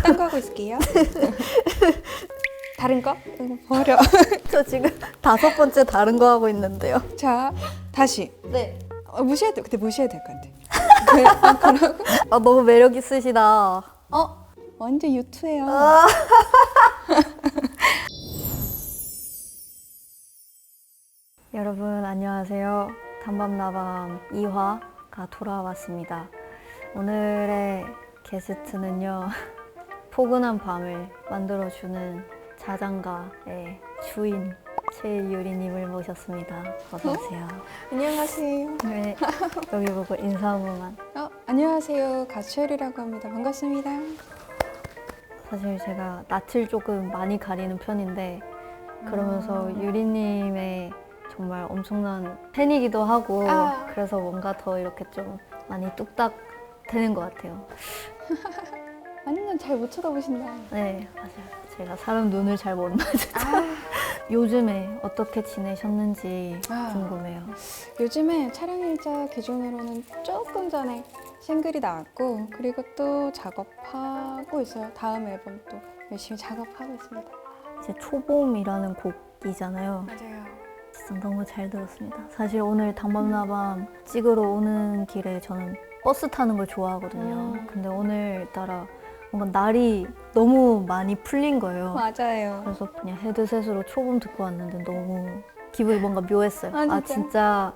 딴 거 하고 있을게요. 다른 거? 이거 버려. 저 지금 5번째 다른 거 하고 있는데요. 자, 다시. 네. 무시해도 근데 무시해도 될 것 같아. 그러고 아, 너무 매력 있으시다. 완전 유투예요. 여러분 안녕하세요. 단밤나밤 2화가 돌아왔습니다. 오늘의 게스트는요. 포근한 밤을 만들어주는 자장가의 주인 최유리님을 모셨습니다. 어서오세요. 안녕하세요. 네, 여기 보고 인사 한 번만. 안녕하세요. 가수열이라고 합니다. 반갑습니다. 사실 제가 낯을 조금 많이 가리는 편인데 그러면서 유리님의 정말 엄청난 팬이기도 하고 그래서 뭔가 더 이렇게 좀 많이 뚝딱 되는 것 같아요. 완전 잘 못 쳐다보신다. 네, 맞아요. 제가 사람 눈을 잘 못 맞죠. 요즘에 어떻게 지내셨는지 궁금해요. 요즘에 촬영 일자 기준으로는 조금 전에 싱글이 나왔고 그리고 또 작업하고 있어요. 다음 앨범 또 열심히 작업하고 있습니다. 이제 초봄이라는 곡이잖아요. 맞아요. 진짜 너무 잘 들었습니다. 사실 오늘 단밤나밤 찍으러 오는 길에 저는 버스 타는 걸 좋아하거든요. 근데 오늘따라 뭔가 날이 너무 많이 풀린 거예요. 맞아요. 그래서 그냥 헤드셋으로 초봄 듣고 왔는데 너무 기분이 뭔가 묘했어요. 진짜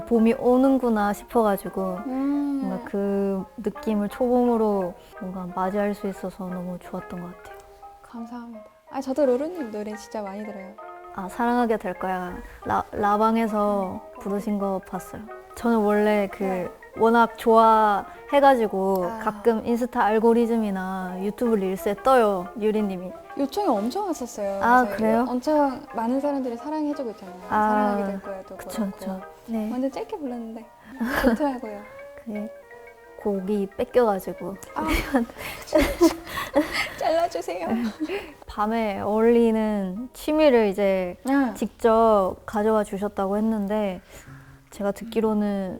봄이 오는구나 싶어가지고 뭔가 그 느낌을 초봄으로 뭔가 맞이할 수 있어서 너무 좋았던 것 같아요. 감사합니다. 저도 로루님 노래 진짜 많이 들어요. 사랑하게 될 거야. 라방에서 부르신 거 봤어요. 저는 원래 워낙 좋아해가지고 가끔 인스타 알고리즘이나 유튜브 릴스에 떠요, 유리님이. 요청이 엄청 왔었어요. 그래서 그래요? 엄청 많은 사람들이 사랑해주고 있잖아요. 사랑하게 될 거야도 그쵸. 네. 완전 짧게 불렀는데 좋더라고요. 곡이 뺏겨가지고 잘라주세요. 밤에 어울리는 취미를 이제 직접 가져와 주셨다고 했는데 제가 듣기로는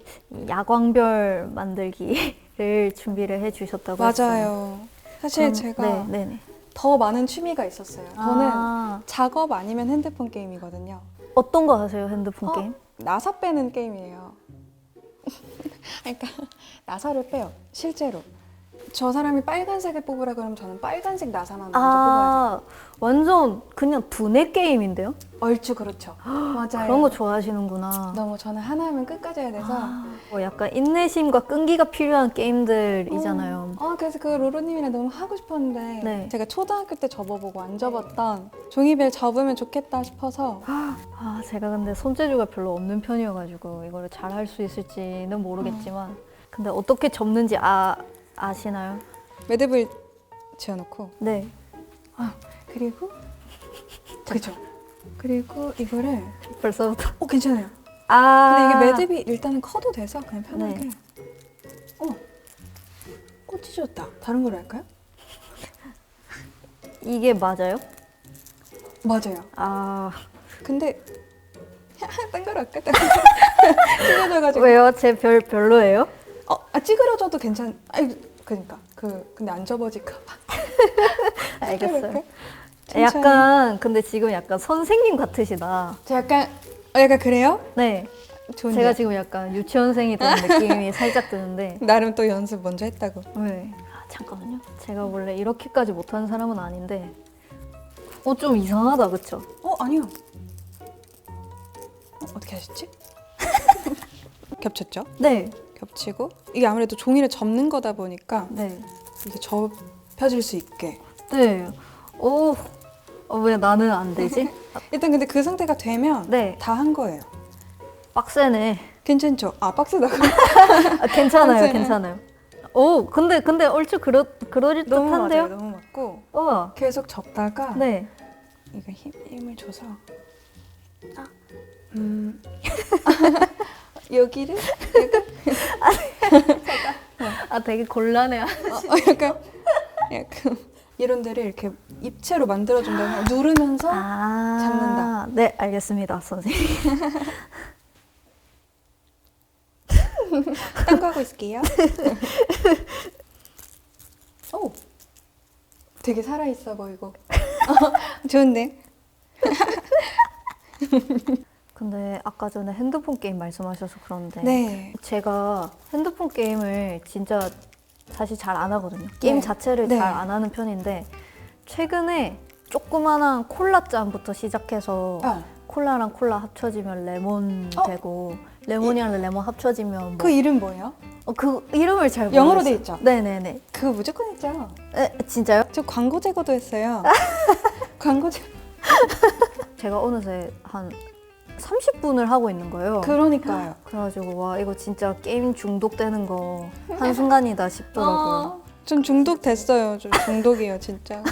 야광별 만들기를 준비를 해주셨다고 했어요. 맞아요. 사실 제가 더 많은 취미가 있었어요. 저는 작업 아니면 핸드폰 게임이거든요. 어떤 거 하세요, 핸드폰 게임? 나사 빼는 게임이에요. 그러니까 나사를 빼요, 실제로. 저 사람이 빨간색을 뽑으라 그러면 저는 빨간색 나사만 먼저 뽑아야 돼요. 완전 그냥 두뇌 게임인데요? 얼추 그렇죠. 맞아요. 그런 거 좋아하시는구나. 너무 저는 하나하면 끝까지 해야 돼서 약간 인내심과 끈기가 필요한 게임들이잖아요. 그래서 그 로로님이랑 너무 하고 싶었는데 제가 초등학교 때 접어보고 안 접었던 종이벨 접으면 좋겠다 싶어서 제가 근데 손재주가 별로 없는 편이어가지고 이거를 잘 할 수 있을지는 모르겠지만 근데 어떻게 접는지 아시나요? 매듭을 지어놓고 네. 그리고 그렇죠. 그리고 이거를 벌써부터 괜찮아요. 근데 이게 매듭이 일단은 커도 돼서 그냥 편하게 꽃이 졌다. 다른 걸로 할까요? 이게 맞아요? 맞아요. 근데 딴 거로 할까? 찢어져가지고 왜요? 제 별로예요? 찌그러져도 그러니까 근데 안 접어질까 봐. 알겠어요. 약간 근데 지금 약간 선생님 같으시다. 저 약간 그래요? 네. 좋은데요? 제가 지금 약간 유치원생이 된 느낌이 살짝 드는데 나름 또 연습 먼저 했다고. 네. 잠깐만요. 제가 원래 이렇게까지 못하는 사람은 아닌데 좀 이상하다, 그쵸? 아니요. 어떻게 하셨지? 겹쳤죠? 네. 겹치고 이게 아무래도 종이를 접는 거다 보니까 이게 접혀질 수 있게. 네. 왜 나는 안 되지? 일단 근데 그 상태가 되면 다 한 거예요. 빡세네. 괜찮죠? 빡세다고. 괜찮아요. 근데 얼추 그럴 듯한데요? 너무 맞고 계속 접다가 이거 힘을 줘서 여기를 되게 곤란해요. 약간 이런 데를 이렇게 입체로 만들어준 다음에 누르면서 잡는다. 네, 알겠습니다, 선생님. 딴 거 하고 있을게요. 되게 살아있어 보이고. 좋은데? 근데 아까 전에 핸드폰 게임 말씀하셔서 그런데 네. 제가 핸드폰 게임을 진짜 사실 잘 안 하거든요. 게임 네. 자체를 네. 잘 안 하는 편인데 최근에 조그만한 콜라잔부터 시작해서 콜라랑 콜라 합쳐지면 레몬 되고 레몬이랑 레몬 합쳐지면 뭐 그 이름 뭐예요? 그 이름을 잘 모르겠어요. 영어로 돼 있죠? 네네네. 그거 무조건 있죠. 진짜요? 저 광고 제거도 했어요. 광고 제거. 제가 어느새 한 30분을 하고 있는 거예요. 그러니까요. 그래가지고 와 이거 진짜 게임 중독되는 거 한순간이다 싶더라고요. 좀 중독됐어요. 좀 중독이에요, 진짜.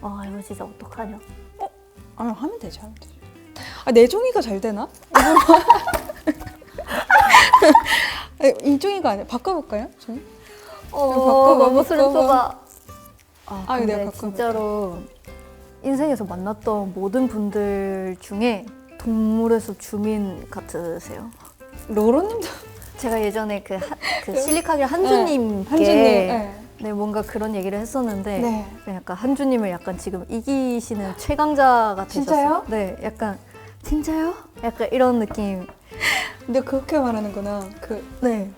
아 이거 진짜 어떡하냐. 하면 되죠, 하면 되죠. 내종이가 잘 되나? 이종이가 아니야. 바꿔볼까요? 좀? 너무 슬프다. 내가 근데 바꿔볼게. 진짜로 인생에서 만났던 모든 분들 중에 동물의 숲 주민 같으세요. 로로님도 제가 예전에 그 실리카겔 한주님께 한주님. 네, 뭔가 그런 얘기를 했었는데 네. 약간 한주님을 약간 지금 이기시는 최강자가 되셨어요. 진짜요? 네, 약간 진짜요? 약간 이런 느낌. 근데 그렇게 말하는구나. 네,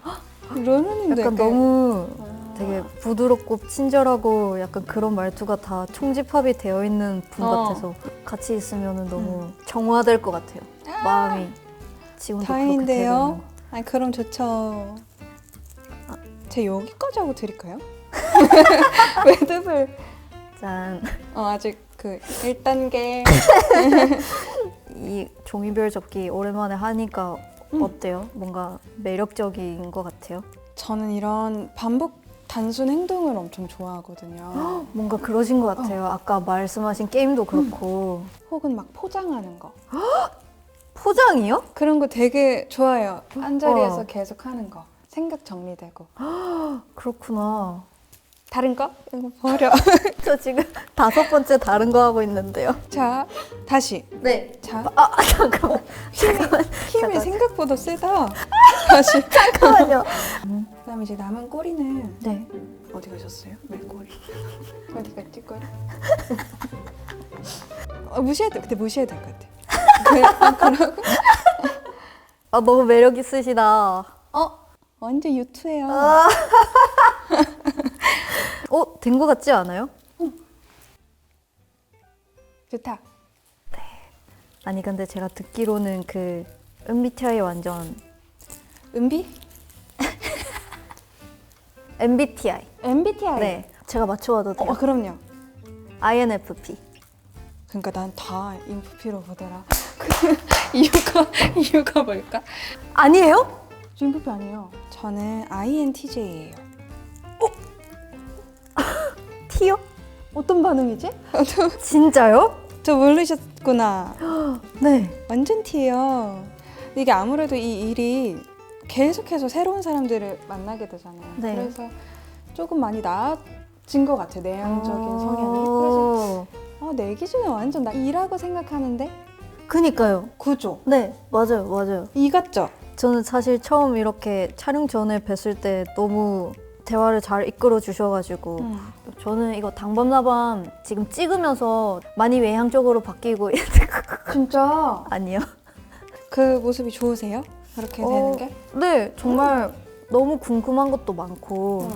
로로님도 약간 너무 되게 부드럽고 친절하고 약간 그런 말투가 다 총집합이 되어 있는 분 같아서 같이 있으면 너무 정화될 것 같아요. 마음이 지금도 그렇게 되고 다행인데요. 그럼 좋죠. 제가 여기까지 하고 드릴까요? 매듭을. 짠. 아직 그 1단계. 이 종이별 접기 오랜만에 하니까 어때요? 뭔가 매력적인 것 같아요? 저는 이런 반복 단순 행동을 엄청 좋아하거든요. 뭔가 그러신 것 같아요. 아까 말씀하신 게임도 그렇고. 혹은 막 포장하는 거. 포장이요? 그런 거 되게 좋아해요. 한 자리에서 와. 계속 하는 거. 생각 정리되고. 그렇구나. 다른 거? 이거 버려. 저 지금 5번째 다른 거 하고 있는데요. 자, 다시. 네. 자, 잠깐만. 힘이 생각보다 세다. 다시. 잠깐만요. 그다음에 이제 남은 꼬리는 네. 어디 가셨어요? 왜 꼬리? 어디 갔지 꼬리? 무시해도 근데 무시해도 될 것 같아. 그러고 너무 매력 있으시다. 완전 유투예요. 된 거 같지 않아요? 좋다. 아니 근데 제가 듣기로는 그 MBTI 완전 은비? MBTI. MBTI. 네. 제가 맞춰봐도 돼요? 그럼요. INFP. 그러니까 난 다 인프피로 보더라. 그 이유가 뭘까? 아니에요? 저 인프피 아니에요. 저는 INTJ예요. T요? 어떤 반응이지? 진짜요? 저 모르셨구나. 네. 완전 T예요. 이게 아무래도 이 일이 계속해서 새로운 사람들을 만나게 되잖아요. 네. 그래서 조금 많이 나아진 것 같아요. 내향적인 성향이. 그래서 내 기준에 완전 나 E라고 생각하는데 그니까요. 그죠? 네, 맞아요. E 같죠? 저는 사실 처음 이렇게 촬영 전에 뵀을 때 너무 대화를 잘 이끌어 주셔가지고 저는 이거 당밤나밤 지금 찍으면서 많이 외향적으로 바뀌고 진짜 아니요? 그 모습이 좋으세요? 그렇게 되는 게? 네, 정말 너무 궁금한 것도 많고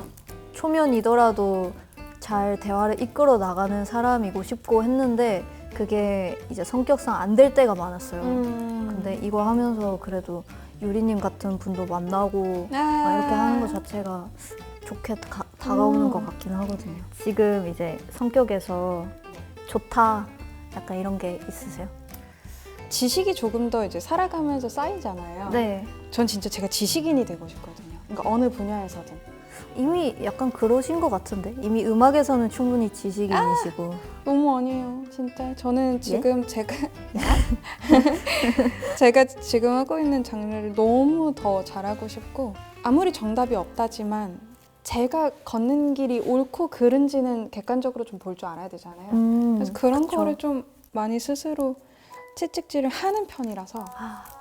초면이더라도 잘 대화를 이끌어 나가는 사람이고 싶고 했는데 그게 이제 성격상 안 될 때가 많았어요. 근데 이거 하면서 그래도 유리님 같은 분도 만나고 막 이렇게 하는 것 자체가 좋게 다가오는 것 같긴 하거든요. 지금 이제 성격에서 좋다 약간 이런 게 있으세요? 지식이 조금 더 이제 살아가면서 쌓이잖아요. 네. 전 진짜 제가 지식인이 되고 싶거든요. 그러니까 어느 분야에서든. 이미 약간 그러신 것 같은데 이미 음악에서는 충분히 지식인이시고 너무 아니에요. 진짜 저는 지금 제가 지금 하고 있는 장르를 너무 더 잘하고 싶고 아무리 정답이 없다지만 제가 걷는 길이 옳고 그른지는 객관적으로 좀 볼 줄 알아야 되잖아요. 그래서 그런 그쵸. 거를 좀 많이 스스로 채찍질을 하는 편이라서.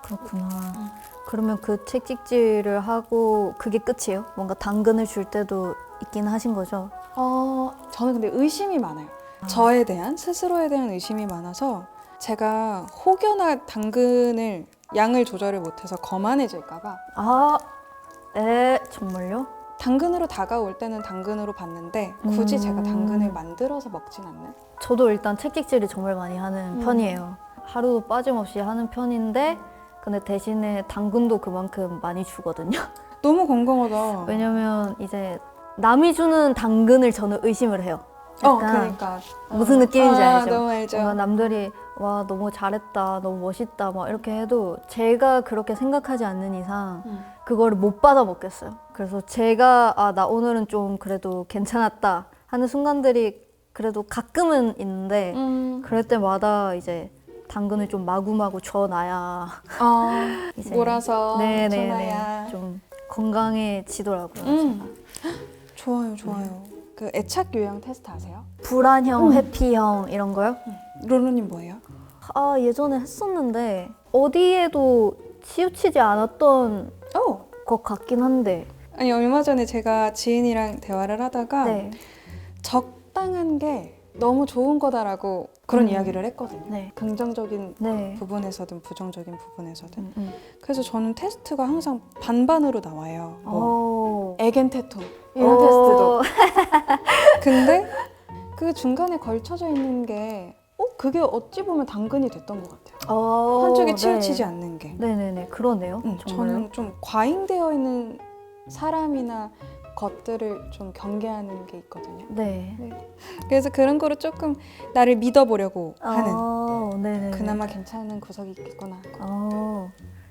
그렇구나. 그러면 그 채찍질을 하고 그게 끝이에요? 뭔가 당근을 줄 때도 있긴 하신 거죠? 저는 근데 의심이 많아요. 저에 대한, 스스로에 대한 의심이 많아서 제가 혹여나 당근을 양을 조절을 못해서 거만해질까봐 정말요? 당근으로 다가올 때는 당근으로 받는데 굳이 제가 당근을 만들어서 먹진 않는? 저도 일단 채찍질을 정말 많이 하는 편이에요. 하루도 빠짐없이 하는 편인데 근데 대신에 당근도 그만큼 많이 주거든요. 너무 건강하다. 왜냐면 이제 남이 주는 당근을 저는 의심을 해요. 약간 그러니까 무슨 느낌인지 알죠? 너무 알죠. 뭔가 남들이 와 너무 잘했다, 너무 멋있다 막 이렇게 해도 제가 그렇게 생각하지 않는 이상 그거를 못 받아 먹겠어요. 그래서 제가 나 오늘은 좀 그래도 괜찮았다 하는 순간들이 그래도 가끔은 있는데 그럴 때마다 이제 당근을 좀 마구마구 줘놔야 이제 몰아서 네네네 줘놔야. 좀 건강해지더라고요. 제가. 좋아요. 그 애착 유형 테스트 아세요? 불안형, 회피형 이런 거요? 로로님 뭐예요? 예전에 했었는데 어디에도 치우치지 않았던 것 같긴 한데 아니 얼마 전에 제가 지인이랑 대화를 하다가 네. 적당한 게 너무 좋은 거다라고 그런 이야기를 했거든요. 네. 긍정적인 네. 부분에서든 부정적인 부분에서든. 그래서 저는 테스트가 항상 반반으로 나와요. 뭐 애견 태토 이런 테스트도. 근데 그 중간에 걸쳐져 있는 게 그게 어찌 보면 당근이 됐던 것 같아요. 한쪽에 치우치지 않는 게. 네네네 그러네요. 저는 좀 과잉되어 있는 사람이나 것들을 좀 경계하는 게 있거든요. 네. 그래서 그런 거로 조금 나를 믿어보려고 하는 네네. 그나마 괜찮은 구석이 있겠구나.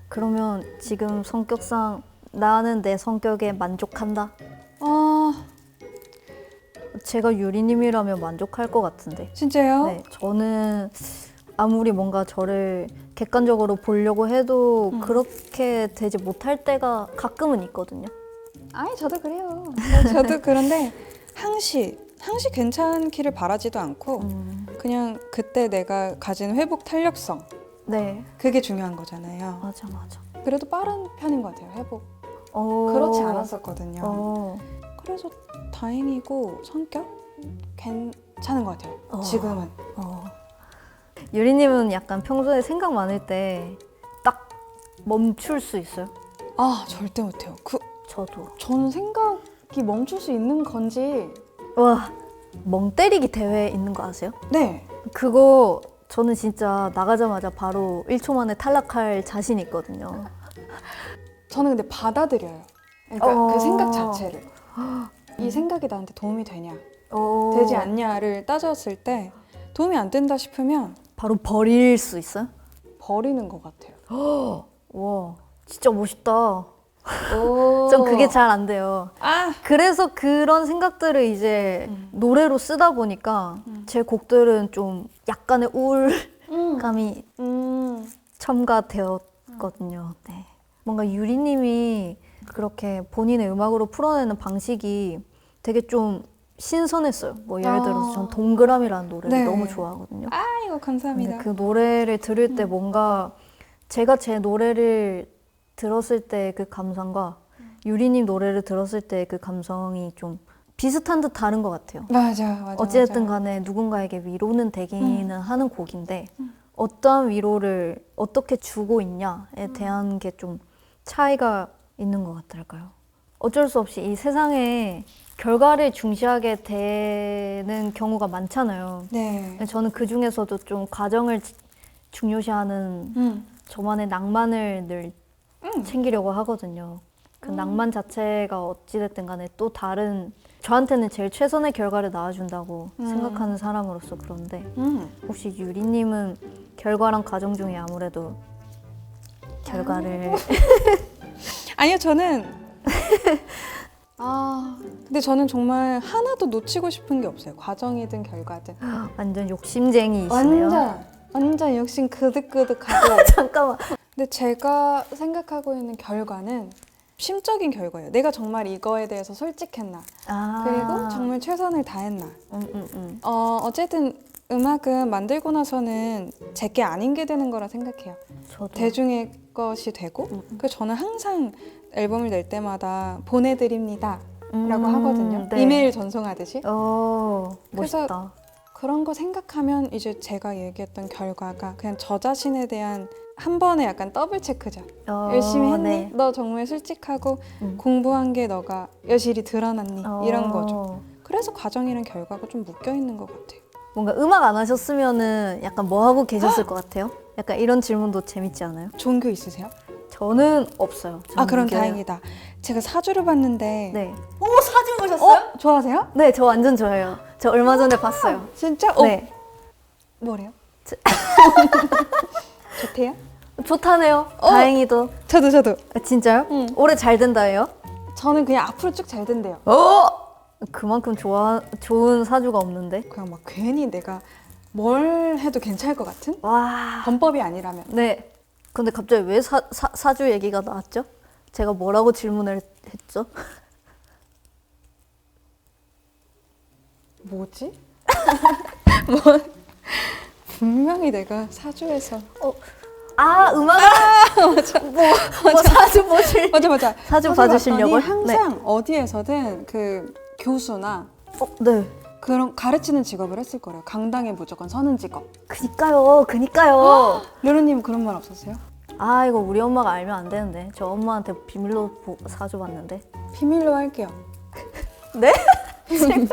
그러면 지금 성격상 나는 내 성격에 만족한다? 제가 유리님이라면 만족할 것 같은데. 진짜요? 네, 저는 아무리 뭔가 저를 객관적으로 보려고 해도 그렇게 되지 못할 때가 가끔은 있거든요. 아니 저도 그래요. 저도 그런데 항시 괜찮기를 바라지도 않고 그냥 그때 내가 가진 회복 탄력성 네, 그게 중요한 거잖아요. 맞아. 그래도 빠른 편인 것 같아요. 회복. 어, 그렇지 않았었거든요. 어, 그래서 다행이고 성격 괜찮은 것 같아요. 지금은. 유리님은 약간 평소에 생각 많을 때 딱 멈출 수 있어요? 절대 못해요. 저도. 저는 생각이 멈출 수 있는 건지. 와, 멍 때리기 대회 있는 거 아세요? 네. 그거 저는 진짜 나가자마자 바로 1초 만에 탈락할 자신 있거든요. 저는 근데 받아들여요. 그러니까 그 생각 자체를. 이 생각이 나한테 도움이 되냐, 되지 않냐를 따졌을 때 도움이 안 된다 싶으면 바로 버릴 수 있어요? 버리는 것 같아요. 와, 진짜 멋있다. 전 그게 잘 안 돼요. 그래서 그런 생각들을 이제 노래로 쓰다 보니까 제 곡들은 좀 약간의 우울감이 첨가되었거든요. 네. 뭔가 유리님이 그렇게 본인의 음악으로 풀어내는 방식이 되게 좀 신선했어요. 뭐 예를 들어서 전 동그라미라는 노래를 네. 너무 좋아하거든요. 이거 감사합니다. 근데 그 노래를 들을 때 뭔가 제가 제 노래를 들었을 때 그 감상과 유리님 노래를 들었을 때 그 감성이 좀 비슷한 듯 다른 것 같아요. 맞아. 어찌됐든 간에 누군가에게 위로는 되기는 하는 곡인데 어떠한 위로를 어떻게 주고 있냐에 대한 게 좀 차이가 있는 것 같달까요? 어쩔 수 없이 이 세상에 결과를 중시하게 되는 경우가 많잖아요. 네. 근데 저는 그 중에서도 좀 과정을 중요시하는 저만의 낭만을 늘 챙기려고 하거든요. 그 낭만 자체가 어찌됐든 간에 또 다른 저한테는 제일 최선의 결과를 낳아준다고 생각하는 사람으로서 그런데 혹시 유리님은 결과랑 과정 중에 아무래도 결과를 아니요, 저는 근데 저는 정말 하나도 놓치고 싶은 게 없어요. 과정이든 결과든. 완전 욕심쟁이시네요. 완전 욕심 그득그득하고. 잠깐만. 근데 제가 생각하고 있는 결과는 심적인 결과예요. 내가 정말 이거에 대해서 솔직했나. 그리고 정말 최선을 다했나. 어쨌든 음악은 만들고 나서는 제게 아닌 게 되는 거라 생각해요. 저도. 대중의 것이 되고. 그래서 저는 항상 앨범을 낼 때마다 보내드립니다 하거든요. 네. 이메일 전송하듯이. 그래서 멋있다. 그런 거 생각하면 이제 제가 얘기했던 결과가 그냥 저 자신에 대한 한 번에 약간 더블 체크죠. 열심히 했니? 네. 너 정말 솔직하고 공부한 게 너가 여실히 드러났니? 이런 거죠. 그래서 과정이랑 결과가 좀 묶여 있는 것 같아요. 뭔가 음악 안 하셨으면은 약간 뭐 하고 계셨을 것 같아요? 약간 이런 질문도 재밌지 않아요? 종교 있으세요? 저는 없어요. 아, 그럼 무교예요. 다행이다. 제가 사주를 봤는데 네. 사진 보셨어요? 좋아하세요? 네, 저 완전 좋아해요. 저 얼마 전에 봤어요. 진짜? 네. 뭐래요? 좋대요? 좋다네요. 다행히도. 저도. 아, 진짜요? 응. 올해 잘 된다예요? 저는 그냥 앞으로 쭉 잘 된대요. 그만큼 좋은 사주가 없는데. 그냥 막 괜히 내가 뭘 해도 괜찮을 것 같은? 와. 범법이 아니라면. 네. 근데 갑자기 왜 사주 얘기가 나왔죠? 제가 뭐라고 질문을 했죠? 뭐지? 분명히 내가 사주에서 음악을 뭐 사주 보실 맞아 사주 사주 봐주시려고요? 봤더니 항상 어디에서든 그 교수나 네. 그런 가르치는 직업을 했을 거래요. 강당에 무조건 서는 직업. 그니까요. 르르님 그런 말 없었어요? 아, 이거 우리 엄마가 알면 안 되는데. 저 엄마한테 비밀로 사주 봤는데. 비밀로 할게요. 네? 지금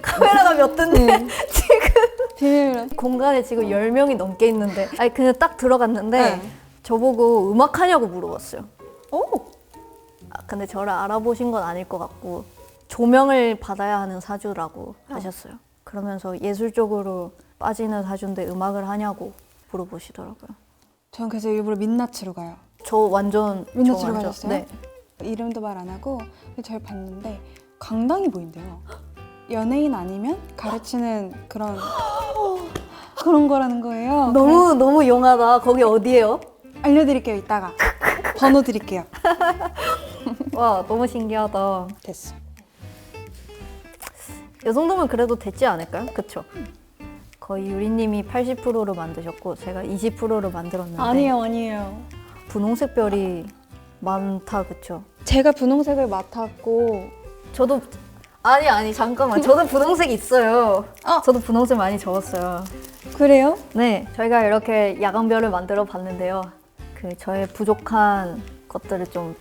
카메라가 몇 대인데 지금 비밀로. 공간에 지금 10명이 넘게 있는데 아니 그냥 딱 들어갔는데 네. 저보고 음악 하냐고 물어봤어요. 오. 근데 저를 알아보신 건 아닐 것 같고 조명을 받아야 하는 사주라고 하셨어요. 그러면서 예술 쪽으로 빠지는 사주인데 음악을 하냐고 물어보시더라고요. 전 그래서 일부러 민낯으로 가요. 저 완전 민낯으로 가셨어요? 네. 이름도 말 안 하고 잘 봤는데 강당이 보인대요. 연예인 아니면 가르치는 그런 거라는 거예요. 너무 용하다. 거기 어디예요? 알려드릴게요. 이따가 번호 드릴게요. 와, 너무 신기하다. 됐어. 이 정도면 그래도 됐지 않을까요? 그쵸? 거의 유리님이 80%를 만드셨고 제가 20%를 만들었는데 아니에요. 분홍색 별이 많다, 그쵸? 제가 분홍색을 맡았고 저도 아니 잠깐만, 저도 분홍색 있어요. 저도 분홍색 많이 적었어요. 그래요? 네, 저희가 이렇게 야광별을 만들어 봤는데요. 그 저의 부족한 것들을 좀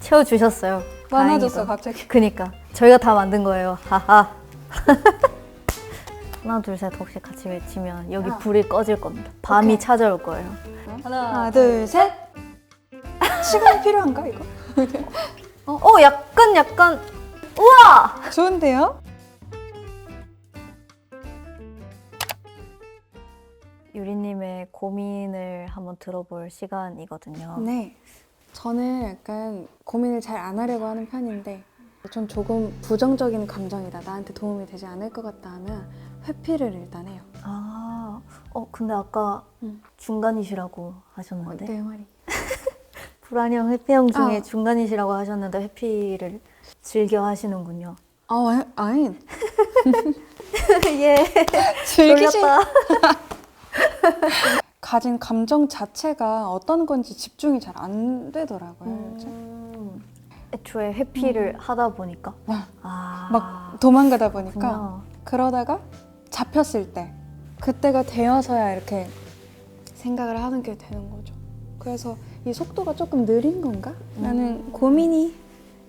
채워주셨어요. 많아졌어 다행히도. 갑자기. 그니까 저희가 다 만든 거예요. 하하. 하나 둘 셋 혹시 같이 외치면 여기 불이 꺼질 겁니다. 밤이 오케이. 찾아올 거예요. 하나 둘 셋. 시간이 필요한가 이거? 약간 우와! 좋은데요? 유리님의 고민을 한번 들어볼 시간이거든요. 네. 저는 약간 고민을 잘 안 하려고 하는 편인데 전 조금 부정적인 감정이다. 나한테 도움이 되지 않을 것 같다 하면 회피를 일단 해요. 근데 아까 응. 중간이시라고 하셨는데 어때요 말이? 불안형, 회피형 중에 중간이시라고 하셨는데 회피를 즐겨 하시는군요. 아니. 예, 즐기시. 놀렸다. 가진 감정 자체가 어떤 건지 집중이 잘 안 되더라고요. 요즘. 애초에 회피를 하다 보니까 막 도망가다 보니까 그렇구나. 그러다가 잡혔을 때 그때가 되어서야 이렇게 생각을 하는 게 되는 거죠. 그래서 이 속도가 조금 느린 건가? 라는 고민이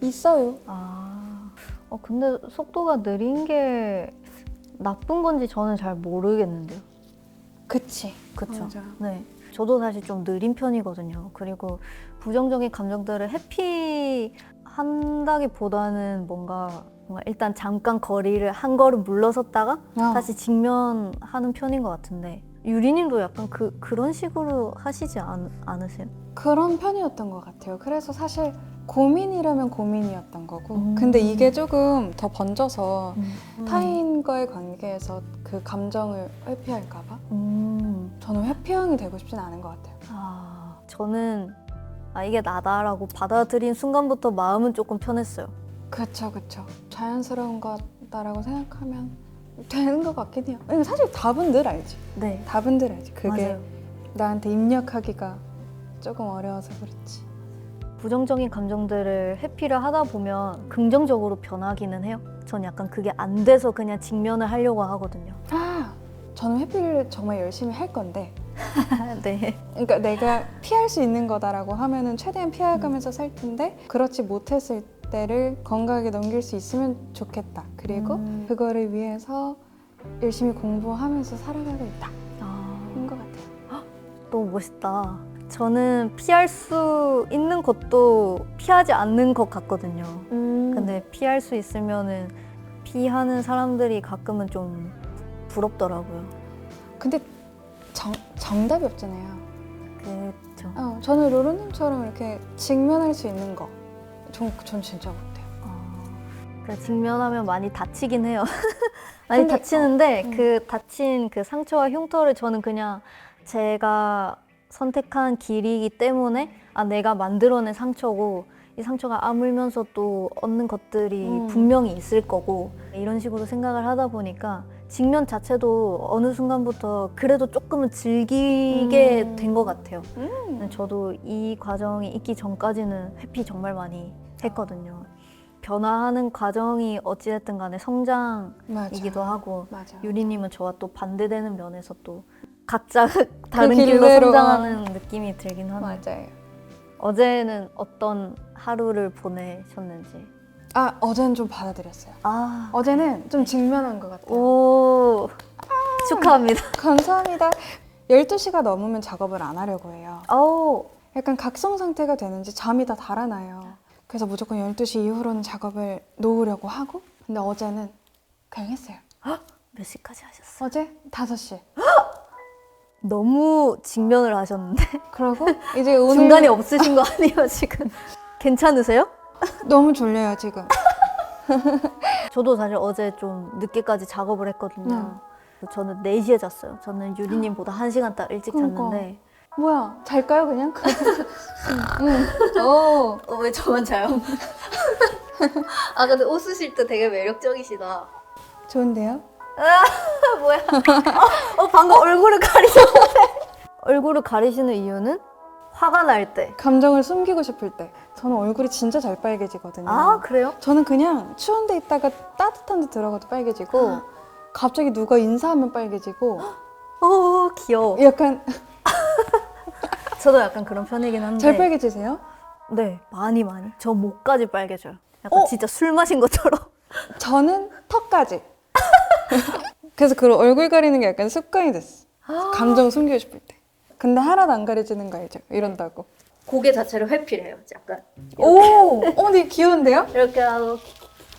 있어요. 근데 속도가 느린 게 나쁜 건지 저는 잘 모르겠는데요. 그치. 그쵸? 맞아. 네. 저도 사실 좀 느린 편이거든요. 그리고 부정적인 감정들을 회피한다기보다는 뭔가 일단 잠깐 거리를 한 걸음 물러섰다가 다시 직면하는 편인 것 같은데 유리님도 약간 그런 식으로 하시지 않으세요? 그런 편이었던 것 같아요. 그래서 사실 고민이라면 고민이었던 거고 근데 이게 조금 더 번져서 타인과의 관계에서 그 감정을 회피할까 봐 저는 회피형이 되고 싶진 않은 것 같아요. 저는 이게 나다라고 받아들인 순간부터 마음은 조금 편했어요. 그쵸. 자연스러운 거다라고 생각하면 되는 것 같긴 해요. 근데 사실 답은 늘 알지. 네. 답은 늘 알지. 그게 맞아요. 나한테 입력하기가 조금 어려워서 그렇지. 부정적인 감정들을 회피를 하다 보면 긍정적으로 변하기는 해요. 전 약간 그게 안 돼서 그냥 직면을 하려고 하거든요. 저는 회피를 정말 열심히 할 건데 네. 그러니까 내가 피할 수 있는 거다라고 하면은 최대한 피해가면서 살 텐데 그렇지 못했을 때를 건강하게 넘길 수 있으면 좋겠다. 그리고 그거를 위해서 열심히 공부하면서 살아가고 있다. 인 것 같아요. 너무 멋있다. 저는 피할 수 있는 것도 피하지 않는 것 같거든요. 근데 피할 수 있으면은 피하는 사람들이 가끔은 좀 부럽더라고요. 근데 정답이 없잖아요. 그렇죠. 저는 로로님처럼 이렇게 직면할 수 있는 거, 전 진짜 못해요. 그러니까 직면하면 많이 다치긴 해요. 많이 근데, 다치는데 그 다친 그 상처와 흉터를 저는 그냥 제가 선택한 길이기 때문에 내가 만들어낸 상처고 이 상처가 아물면서 또 얻는 것들이 분명히 있을 거고 이런 식으로 생각을 하다 보니까 직면 자체도 어느 순간부터 그래도 조금은 즐기게 된 것 같아요. 저도 이 과정이 있기 전까지는 회피 정말 많이 했거든요. 변화하는 과정이 어찌됐든 간에 성장이기도 하고 맞아. 유리님은 저와 또 반대되는 면에서 또 각자 다른 그 길로 길대로, 성장하는 느낌이 들긴 하네요. 맞아요. 어제는 어떤 하루를 보내셨는지. 어제는 좀 받아들였어요. 아, 어제는 좀 직면한 것 같아요. 오, 축하합니다. 감사합니다. 12시가 넘으면 작업을 안 하려고 해요. 오, 약간 각성 상태가 되는지 잠이 다 달아나요. 그래서 무조건 12시 이후로는 작업을 놓으려고 하고 근데 어제는 그냥 했어요. 몇 시까지 하셨어요? 어제 5시. 너무 직면을 하셨는데 그러고 이제 오늘 중간에 없으신 거 아니에요 지금? 괜찮으세요? 너무 졸려요 지금. 저도 사실 어제 좀 늦게까지 작업을 했거든요. 저는 4시에 잤어요. 저는 유리님보다 1시간 딱 일찍 그러니까. 잤는데 뭐야 잘까요 그냥? 왜 저만 자요? 근데 웃으실 때 되게 매력적이시다. 좋은데요? 뭐야? 방금 얼굴을 가리셨는데 얼굴을 가리시는 이유는 화가 날 때. 감정을 숨기고 싶을 때. 저는 얼굴이 진짜 잘 빨개지거든요. 그래요? 저는 그냥 추운 데 있다가 따뜻한 데 들어가도 빨개지고 갑자기 누가 인사하면 빨개지고 귀여워. 약간 저도 약간 그런 편이긴 한데. 잘 빨개지세요? 네, 많이. 저 목까지 빨개져요. 약간 진짜 술 마신 것처럼. 저는 턱까지. 그래서 그런 얼굴 가리는 게 약간 습관이 됐어. 감정 숨기고 싶을 때. 근데 하나도 안 가려지는 거 알죠? 이런다고. 고개 자체를 회피해요. 약간 되게 귀여운데요? 이렇게 하고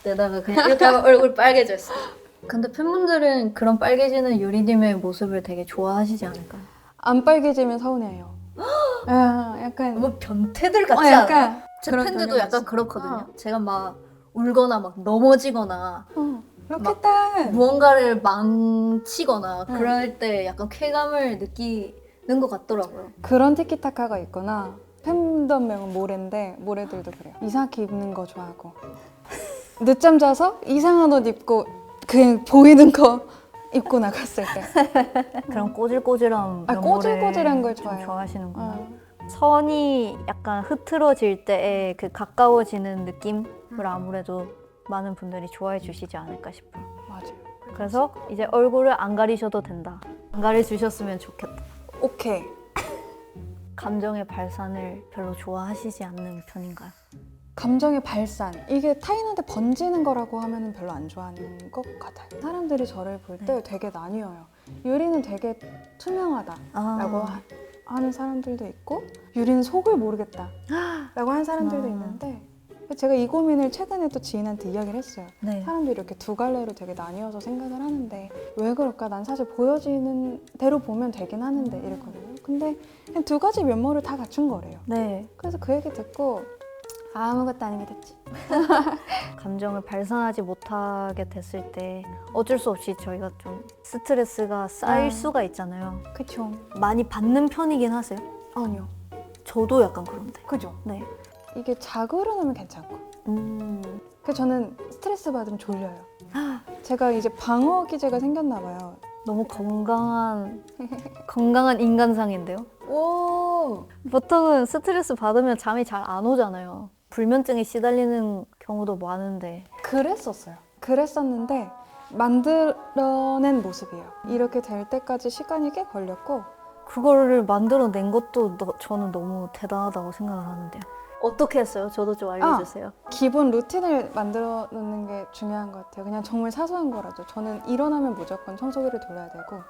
내다가 그냥 이렇게 하면 얼굴 빨개져 있어. 근데 팬분들은 그런 빨개지는 유리님의 모습을 되게 좋아하시지 않을까요? 안 빨개지면 서운해요. 약간 너무 변태들 같지 약간 않아요? 제 그런 팬들도 경향이 약간 있어. 그렇거든요. 제가 막 울거나 막 넘어지거나 그렇겠다. 무언가를 망치거나 그럴 때 약간 쾌감을 느끼는 것 같더라고요. 그런 티키타카가 있구나. 팬덤명은 모래인데 모래들도 그래요. 이상하게 입는 거 좋아하고 늦잠 자서 이상한 옷 입고 그냥 보이는 거 입고 나갔을 때 그런 꼬질꼬질한 면모를 꼬질꼬질한 걸 좀 좋아해요. 좋아하시는구나. 선이 약간 흐트러질 때의 그 가까워지는 느낌을 아무래도 많은 분들이 좋아해 주시지 않을까 싶어요. 맞아요. 그래서 이제 얼굴을 안 가리셔도 된다. 안 가려주셨으면 좋겠다. 오케이. 감정의 발산을 별로 좋아하시지 않는 편인가요? 감정의 발산 이게 타인한테 번지는 거라고 하면 별로 안 좋아하는 것 같아요. 사람들이 저를 볼 때 되게 나뉘어요. 유리는 되게 투명하다라고 하는 사람들도 있고 유리는 속을 모르겠다라고 하는 사람들도 있는데 제가 이 고민을 최근에 또 지인한테 이야기를 했어요. 네. 사람들이 이렇게 두 갈래로 되게 나뉘어서 생각을 하는데 왜 그럴까? 난 사실 보여지는 대로 보면 되긴 하는데 이랬거든요. 근데 그냥 두 가지 면모를 다 갖춘 거래요. 네. 그래서 그 얘기 듣고 아무것도 아닌 게 됐지. 감정을 발산하지 못하게 됐을 때 어쩔 수 없이 저희가 좀 스트레스가 쌓일 수가 있잖아요. 그쵸. 많이 받는 편이긴 하세요? 아니요. 저도 약간 그런데. 그죠. 네. 이게 자고로 나면 괜찮고. 그래서 저는 스트레스 받으면 졸려요. 제가 이제 방어 기제가 생겼나 봐요. 너무 건강한 인간상인데요? 오, 보통은 스트레스 받으면 잠이 잘 안 오잖아요. 불면증에 시달리는 경우도 많은데. 그랬었는데 만들어낸 모습이에요. 이렇게 될 때까지 시간이 꽤 걸렸고 그거를 만들어낸 것도 저는 너무 대단하다고 생각을 하는데요. 어떻게 했어요? 저도 좀 알려주세요. 기본 루틴을 만들어 놓는 게 중요한 것 같아요. 그냥 정말 사소한 거라도 저는 일어나면 무조건 청소기를 돌려야 되고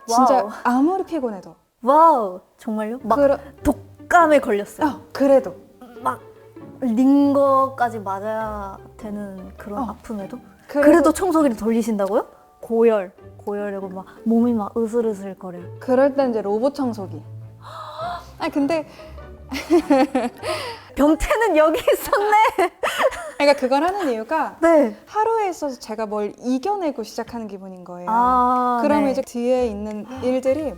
진짜 와우. 아무리 피곤해도 와우, 정말요? 막 독감에 걸렸어요. 그래도 막 링거까지 맞아야 되는 그런 아픔에도? 그래도 그래도 청소기를 돌리신다고요? 고열이고 막 몸이 막 으슬으슬거려요. 그럴 땐 이제 로봇 청소기. 근데 변태는 여기 있었네. 그러니까 그걸 하는 이유가 네. 하루에 있어서 제가 뭘 이겨내고 시작하는 기분인 거예요. 그러면 네. 이제 뒤에 있는 일들이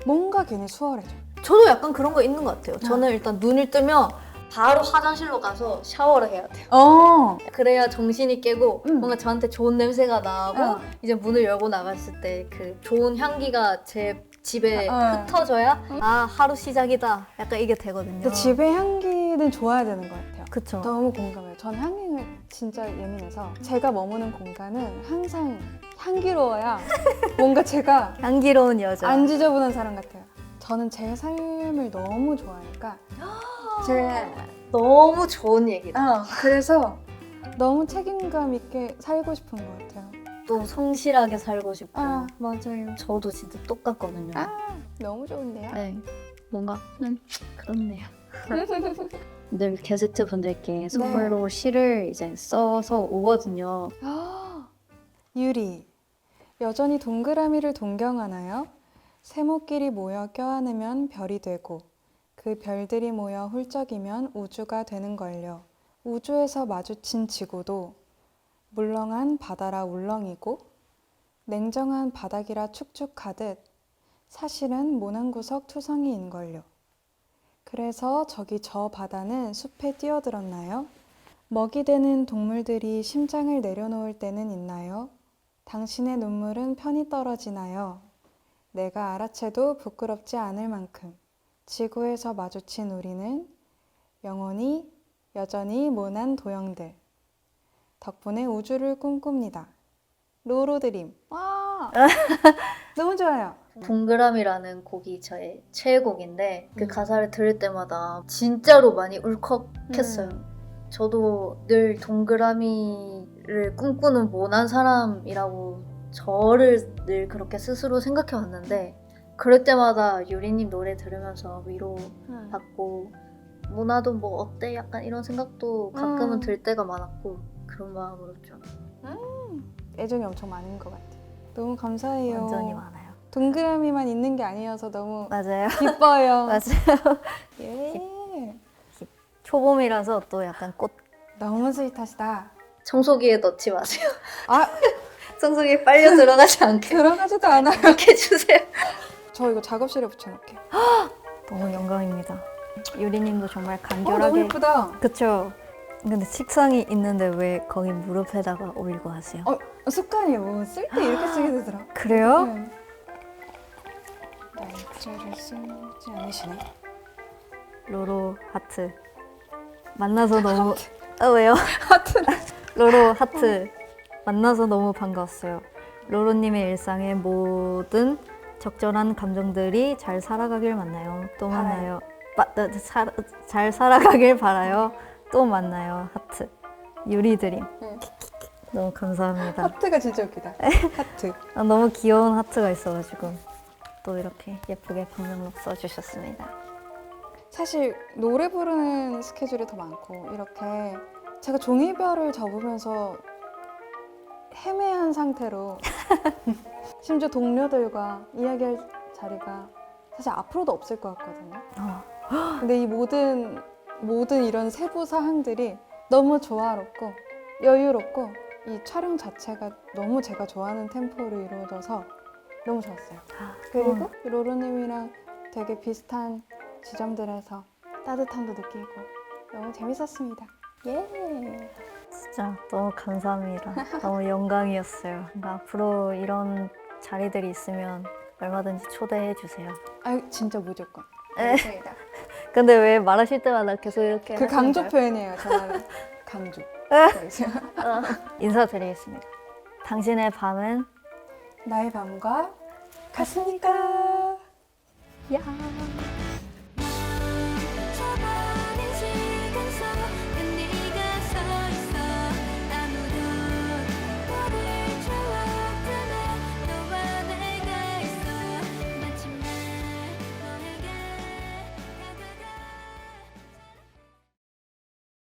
뭔가 괜히 수월해져. 저도 약간 그런 거 있는 것 같아요. 저는 일단 눈을 뜨면 바로 화장실로 가서 샤워를 해야 돼요. 그래야 정신이 깨고 뭔가 저한테 좋은 냄새가 나고 이제 문을 열고 나갔을 때 그 좋은 향기가 제 집에 흩어져야 하루 시작이다. 약간 이게 되거든요. 근데 집의 향기는 좋아야 되는 것 같아요. 그쵸. 너무 공감해요. 전 향을 진짜 예민해서 제가 머무는 공간은 항상 향기로워야 뭔가 제가 향기로운 여자. 안 지저분한 사람 같아요. 저는 제 삶을 너무 좋아하니까 너무 좋은 얘기다. 그래서 너무 책임감 있게 살고 싶은 것 같아요. 또 성실하게 살고 싶고. 맞아요. 저도 진짜 똑같거든요. 너무 좋은데요? 네. 뭔가 그렇네요. 늘 게스트 분들께 선물로 시를 이제 써서 오거든요. 유리, 여전히 동그라미를 동경하나요? 세모끼리 모여 껴안으면 별이 되고 그 별들이 모여 훌쩍이면 우주가 되는걸요. 우주에서 마주친 지구도 물렁한 바다라 울렁이고 냉정한 바닥이라 축축하듯 사실은 모난구석 투성이인걸요. 그래서 저기 저 바다는 숲에 뛰어들었나요? 먹이 되는 동물들이 심장을 내려놓을 때는 있나요? 당신의 눈물은 편히 떨어지나요? 내가 알아채도 부끄럽지 않을 만큼 지구에서 마주친 우리는 영원히 여전히 모난 도형들 덕분에 우주를 꿈꿉니다. 로로드림. 와 너무 좋아요. 동그라미라는 곡이 저의 최애곡인데 그 가사를 들을 때마다 진짜로 많이 울컥했어요. 저도 늘 동그라미를 꿈꾸는 모난 사람이라고 저를 늘 그렇게 스스로 생각해 왔는데 그럴 때마다 유리님 노래 들으면서 위로받고 모나도 뭐 어때? 약간 이런 생각도 가끔은 들 때가 많았고 그런 마음으로 좀 애정이 엄청 많은 것 같아요. 너무 감사해요. 완전히 많아요. 동그라미만 있는 게 아니어서 너무 맞아요. 기뻐요. 맞아요. 예. 초봄이라서 또 약간 꽃 너무 스윗하시다. 청소기에 넣지 마세요. 아 청소기에 빨려 들어가지 않게 들어가지도 않아요. 이렇게 해주세요. 저 이거 작업실에 붙여놓게. 너무 영광입니다. 유리님도 정말 너무 간결하게. 예쁘다. 그쵸? 근데 책상이 있는데 왜 거기 무릎에다가 올리고 하세요? 습관이에요. 뭐 쓸 때 이렇게 쓰게 되더라. 그래요? 네. 날짜를 쓰지 않으시네. 로로 하트. 만나서 너무 왜요? 로로 하트. 만나서 너무 반가웠어요. 로로님의 일상의 모든 적절한 감정들이 잘 살아가길 만나요. 또 만나요. 잘 살아가길 바라요. 또 만나요. 하트. 유리드림. 너무 감사합니다. 하트가 진짜 웃기다. 하트. 너무 귀여운 하트가 있어가지고 또 이렇게 예쁘게 방명록 써주셨습니다. 사실 노래 부르는 스케줄이 더 많고 이렇게 제가 종이별을 접으면서 헤매한 상태로 심지어 동료들과 이야기할 자리가 사실 앞으로도 없을 것 같거든요. 근데 이 모든 이런 세부 사항들이 너무 조화롭고 여유롭고 이 촬영 자체가 너무 제가 좋아하는 템포로 이루어져서 너무 좋았어요. 그리고 로로님이랑 되게 비슷한 지점들에서 따뜻함도 느끼고 너무 재밌었습니다. 예. 진짜 너무 감사합니다. 너무 영광이었어요. 그러니까 앞으로 이런 자리들이 있으면 얼마든지 초대해 주세요. 진짜 무조건. 알겠습니다. 근데 왜 말하실 때마다 계속 이렇게 그 강조 하시는가요? 표현이에요. 저는 강조. 인사드리겠습니다. 당신의 밤은 나의 밤과 같으니까. 야. 저만의 시간 속